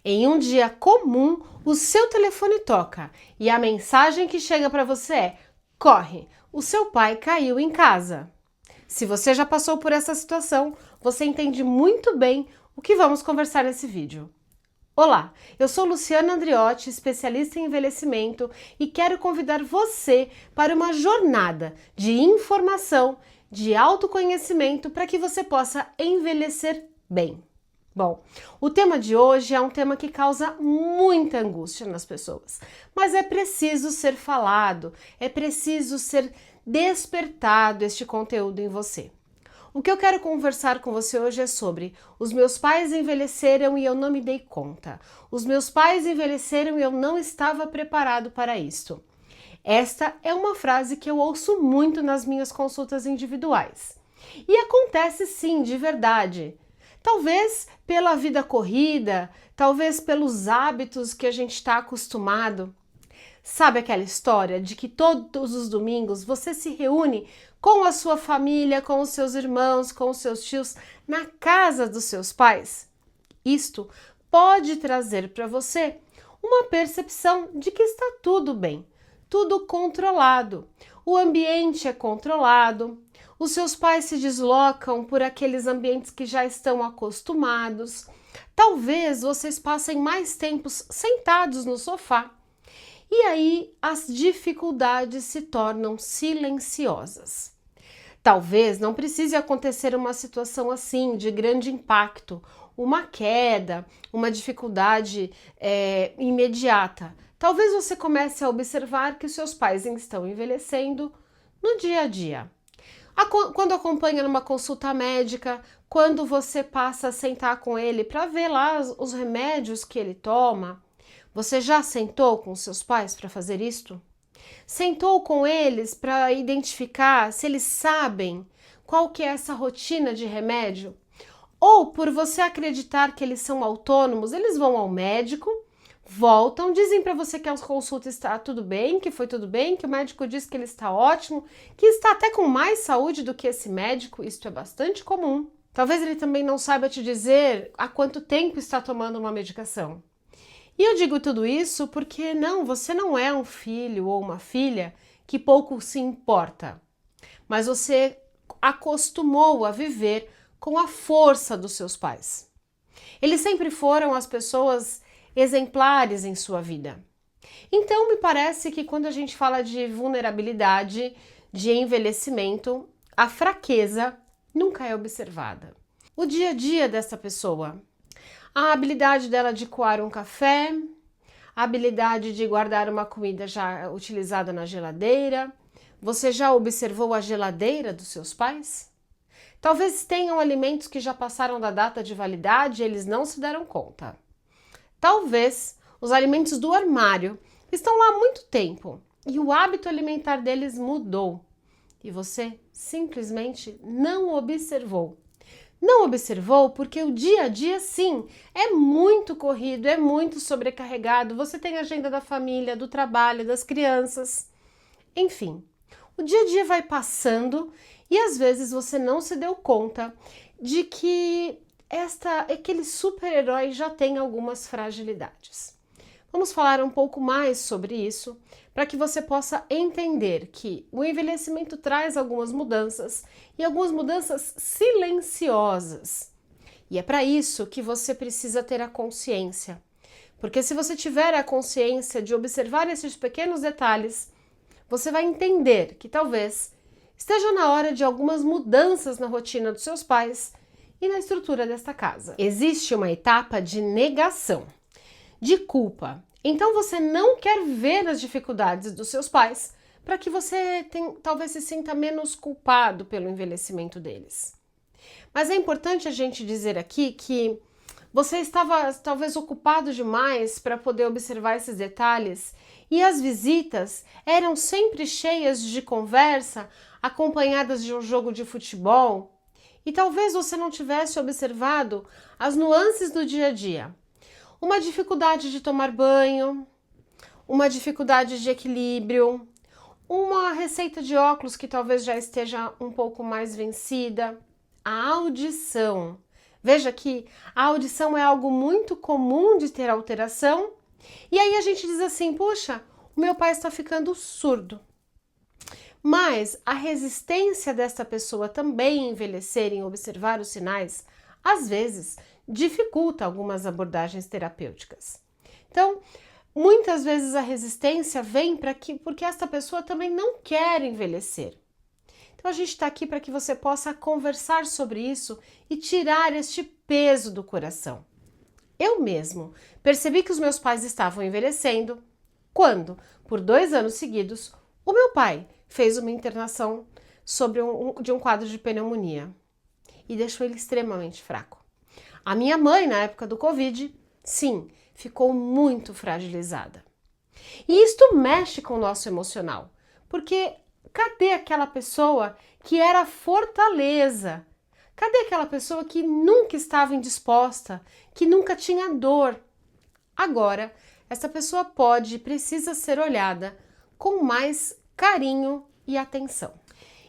Em um dia comum, o seu telefone toca e a mensagem que chega para você é: corre, o seu pai caiu em casa. Se você já passou por essa situação, você entende muito bem o que vamos conversar nesse vídeo. Olá, eu sou Luciana Andriotti, especialista em envelhecimento, e quero convidar você para uma jornada de informação, de autoconhecimento para que você possa envelhecer bem. Bom, o tema de hoje é um tema que causa muita angústia nas pessoas, mas é preciso ser falado, é preciso ser despertado este conteúdo em você. O que eu quero conversar com você hoje é sobre: os meus pais envelheceram e eu não me dei conta. Os meus pais envelheceram e eu não estava preparado para isto. Esta é uma frase que eu ouço muito nas minhas consultas individuais. E acontece sim, de verdade. Talvez pela vida corrida, talvez pelos hábitos que a gente está acostumado. Sabe aquela história de que todos os domingos você se reúne com a sua família, com os seus irmãos, com os seus tios, na casa dos seus pais? Isto pode trazer para você uma percepção de que está tudo bem, tudo controlado. O ambiente é controlado, os seus pais se deslocam por aqueles ambientes que já estão acostumados. Talvez vocês passem mais tempos sentados no sofá. E aí as dificuldades se tornam silenciosas. Talvez não precise acontecer uma situação assim de grande impacto, uma queda, uma dificuldade imediata. Talvez você comece a observar que os seus pais estão envelhecendo no dia a dia. Quando acompanha numa consulta médica, quando você passa a sentar com ele para ver lá os remédios que ele toma. Você já sentou com seus pais para fazer isto? Sentou com eles para identificar se eles sabem qual que é essa rotina de remédio? Ou por você acreditar que eles são autônomos, eles vão ao médico, voltam, dizem para você que a consulta está tudo bem, que foi tudo bem, que o médico disse que ele está ótimo, que está até com mais saúde do que esse médico, isto é bastante comum. Talvez ele também não saiba te dizer há quanto tempo está tomando uma medicação. E eu digo tudo isso porque você não é um filho ou uma filha que pouco se importa, mas você acostumou a viver com a força dos seus pais. Eles sempre foram as pessoas exemplares em sua vida. Então me parece que quando a gente fala de vulnerabilidade, de envelhecimento, a fraqueza nunca é observada. O dia a dia dessa pessoa, a habilidade dela de coar um café, a habilidade de guardar uma comida já utilizada na geladeira. Você já observou a geladeira dos seus pais? Talvez tenham alimentos que já passaram da data de validade e eles não se deram conta. Talvez os alimentos do armário estão lá há muito tempo e o hábito alimentar deles mudou e você simplesmente não observou. Não observou porque o dia a dia, sim, é muito corrido, é muito sobrecarregado. Você tem a agenda da família, do trabalho, das crianças. Enfim, o dia a dia vai passando e às vezes você não se deu conta de que aquele super-herói já tem algumas fragilidades. Vamos falar um pouco mais sobre isso para que você possa entender que o envelhecimento traz algumas mudanças e algumas mudanças silenciosas. E é para isso que você precisa ter a consciência. Porque se você tiver a consciência de observar esses pequenos detalhes, você vai entender que talvez esteja na hora de algumas mudanças na rotina dos seus pais e na estrutura desta casa. Existe uma etapa de negação, de culpa. Então você não quer ver as dificuldades dos seus pais para que você talvez se sinta menos culpado pelo envelhecimento deles. Mas é importante a gente dizer aqui que você estava talvez ocupado demais para poder observar esses detalhes e as visitas eram sempre cheias de conversa, acompanhadas de um jogo de futebol. E talvez você não tivesse observado as nuances do dia a dia. Uma dificuldade de tomar banho, uma dificuldade de equilíbrio, uma receita de óculos que talvez já esteja um pouco mais vencida. A audição Veja que a audição é algo muito comum de ter alteração. E aí a gente diz assim, puxa, o meu pai está ficando surdo. Mas a resistência desta pessoa também em envelhecer, em observar os sinais, às vezes dificulta algumas abordagens terapêuticas. Então, muitas vezes a resistência vem porque esta pessoa também não quer envelhecer. Então a gente está aqui para que você possa conversar sobre isso e tirar este peso do coração. Eu mesmo percebi que os meus pais estavam envelhecendo quando, por 2 anos seguidos, o meu pai fez uma internação de um quadro de pneumonia e deixou ele extremamente fraco. A minha mãe, na época do Covid, sim, ficou muito fragilizada. E isto mexe com o nosso emocional, porque cadê aquela pessoa que era fortaleza? Cadê aquela pessoa que nunca estava indisposta, que nunca tinha dor? Agora, essa pessoa pode e precisa ser olhada com mais carinho e atenção.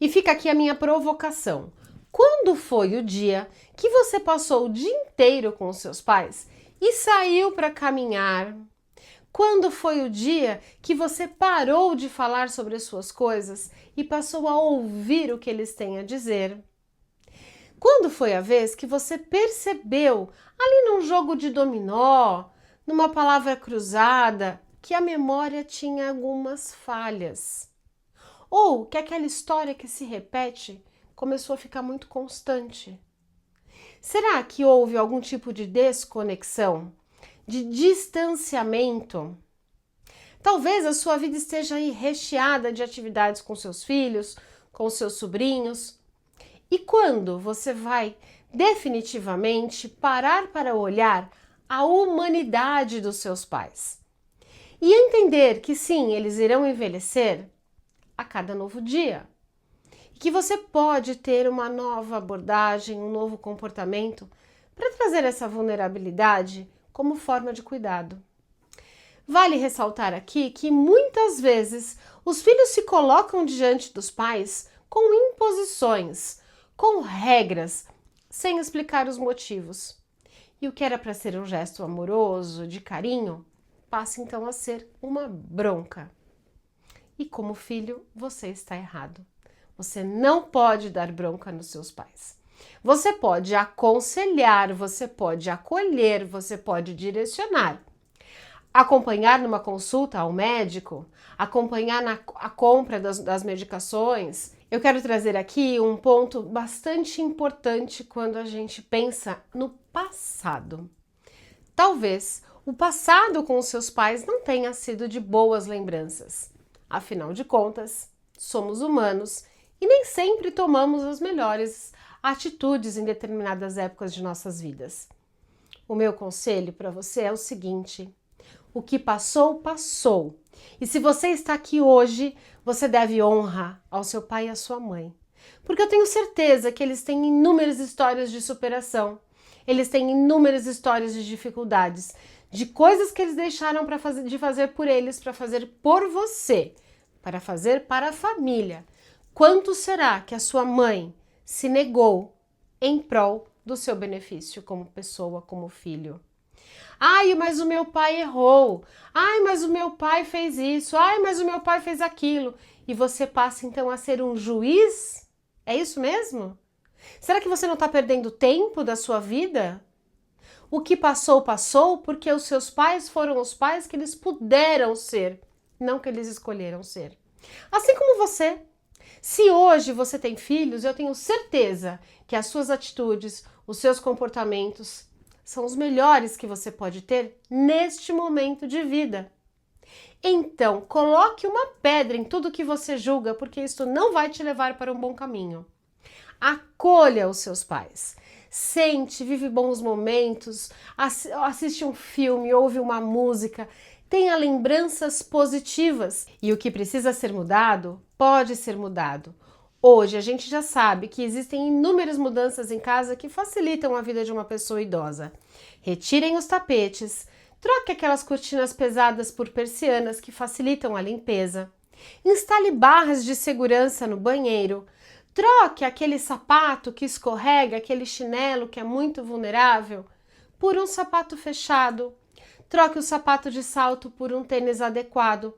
E fica aqui a minha provocação. Quando foi o dia que você passou o dia inteiro com os seus pais e saiu para caminhar? Quando foi o dia que você parou de falar sobre as suas coisas e passou a ouvir o que eles têm a dizer? Quando foi a vez que você percebeu, ali num jogo de dominó, numa palavra cruzada, que a memória tinha algumas falhas? Ou que aquela história que se repete começou a ficar muito constante? Será que houve algum tipo de desconexão, de distanciamento? Talvez a sua vida esteja aí recheada de atividades com seus filhos, com seus sobrinhos. E quando você vai definitivamente parar para olhar a humanidade dos seus pais e entender que sim, eles irão envelhecer a cada novo dia e que você pode ter uma nova abordagem, um novo comportamento para trazer essa vulnerabilidade como forma de cuidado. Vale ressaltar aqui que muitas vezes os filhos se colocam diante dos pais com imposições, com regras, sem explicar os motivos. E o que era para ser um gesto amoroso, de carinho, passa então a ser uma bronca. E como filho, você está errado. Você não pode dar bronca nos seus pais. Você pode aconselhar, você pode acolher, você pode direcionar. Acompanhar numa consulta ao médico, acompanhar a compra das medicações. Eu quero trazer aqui um ponto bastante importante quando a gente pensa no passado. Talvez o passado com os seus pais não tenha sido de boas lembranças. Afinal de contas, somos humanos e nem sempre tomamos as melhores atitudes em determinadas épocas de nossas vidas. O meu conselho para você é o seguinte: o que passou, passou. E se você está aqui hoje, você deve honra ao seu pai e à sua mãe. Porque eu tenho certeza que eles têm inúmeras histórias de superação. Eles têm inúmeras histórias de dificuldades, de coisas que eles deixaram de fazer por eles, para fazer por você, para fazer para a família. Quanto será que a sua mãe se negou em prol do seu benefício como pessoa, como filho? Ai, mas o meu pai errou. Ai, mas o meu pai fez isso. Ai, mas o meu pai fez aquilo. E você passa então a ser um juiz? É isso mesmo? Será que você não está perdendo tempo da sua vida? O que passou, passou porque os seus pais foram os pais que eles puderam ser, não que eles escolheram ser. Assim como você. Se hoje você tem filhos, eu tenho certeza que as suas atitudes, os seus comportamentos são os melhores que você pode ter neste momento de vida. Então, coloque uma pedra em tudo que você julga, porque isso não vai te levar para um bom caminho. Acolha os seus pais. Sente, vive bons momentos, assiste um filme, ouve uma música, tenha lembranças positivas. E o que precisa ser mudado, pode ser mudado. Hoje a gente já sabe que existem inúmeras mudanças em casa que facilitam a vida de uma pessoa idosa. Retirem os tapetes, troque aquelas cortinas pesadas por persianas que facilitam a limpeza, instale barras de segurança no banheiro, Troque aquele sapato que escorrega, aquele chinelo que é muito vulnerável, por um sapato fechado. Troque o sapato de salto por um tênis adequado.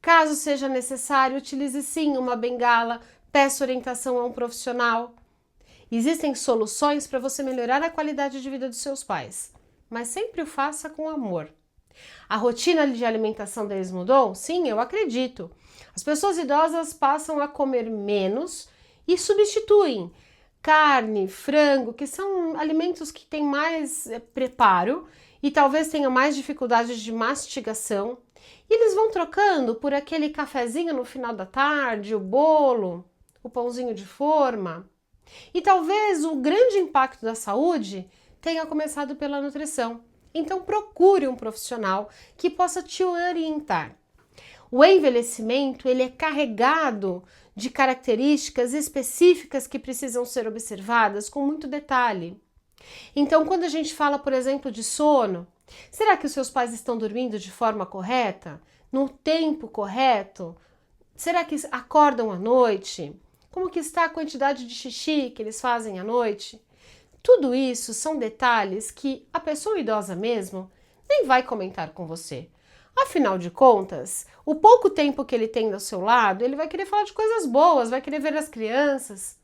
Caso seja necessário, utilize sim uma bengala, peça orientação a um profissional. Existem soluções para você melhorar a qualidade de vida dos seus pais, mas sempre o faça com amor. A rotina de alimentação deles mudou? Sim, eu acredito. As pessoas idosas passam a comer menos e substituem carne, frango, que são alimentos que têm mais preparo e talvez tenham mais dificuldade de mastigação. E eles vão trocando por aquele cafezinho no final da tarde, o bolo, o pãozinho de forma. E talvez o grande impacto da saúde tenha começado pela nutrição. Então procure um profissional que possa te orientar. O envelhecimento, ele é carregado de características específicas que precisam ser observadas com muito detalhe. Então, quando a gente fala, por exemplo, de sono, será que os seus pais estão dormindo de forma correta? No tempo correto? Será que acordam à noite? Como que está a quantidade de xixi que eles fazem à noite? Tudo isso são detalhes que a pessoa idosa mesmo nem vai comentar com você. Afinal de contas, o pouco tempo que ele tem do seu lado, ele vai querer falar de coisas boas, vai querer ver as crianças.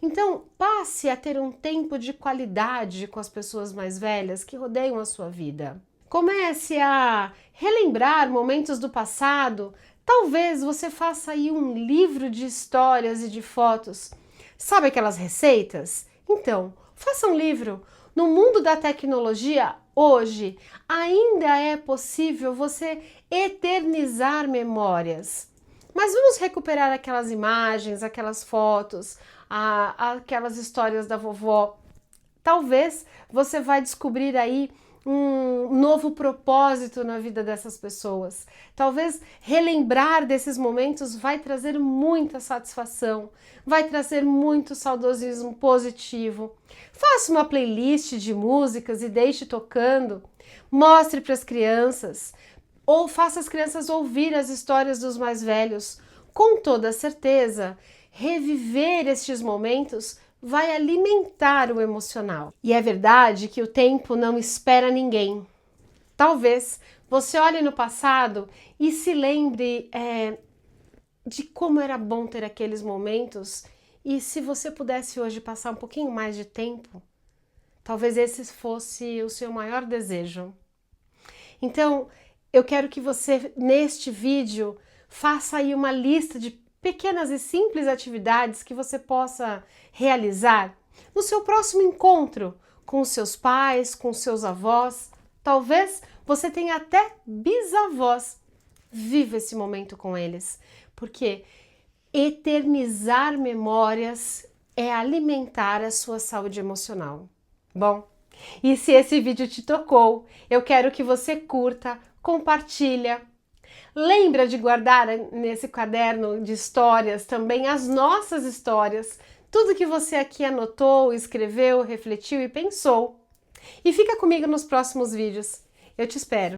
Então, passe a ter um tempo de qualidade com as pessoas mais velhas que rodeiam a sua vida. Comece a relembrar momentos do passado. Talvez você faça aí um livro de histórias e de fotos. Sabe aquelas receitas? Então, faça um livro. No mundo da tecnologia, hoje, ainda é possível você eternizar memórias. Mas vamos recuperar aquelas imagens, aquelas fotos, aquelas histórias da vovó. Talvez você vai descobrir aí um novo propósito na vida dessas pessoas. Talvez relembrar desses momentos vai trazer muita satisfação, vai trazer muito saudosismo positivo. Faça uma playlist de músicas e deixe tocando. Mostre para as crianças ou faça as crianças ouvir as histórias dos mais velhos. Com toda certeza, reviver estes momentos vai alimentar o emocional. E é verdade que o tempo não espera ninguém. Talvez você olhe no passado e se lembre de como era bom ter aqueles momentos, e se você pudesse hoje passar um pouquinho mais de tempo, talvez esse fosse o seu maior desejo. Então, eu quero que você, neste vídeo, faça aí uma lista de pequenas e simples atividades que você possa realizar no seu próximo encontro com os seus pais, com os seus avós. Talvez você tenha até bisavós. Viva esse momento com eles, porque eternizar memórias é alimentar a sua saúde emocional. Bom, e se esse vídeo te tocou, eu quero que você curta, compartilha. Lembra de guardar nesse caderno de histórias também as nossas histórias, tudo que você aqui anotou, escreveu, refletiu e pensou. E fica comigo nos próximos vídeos. Eu te espero.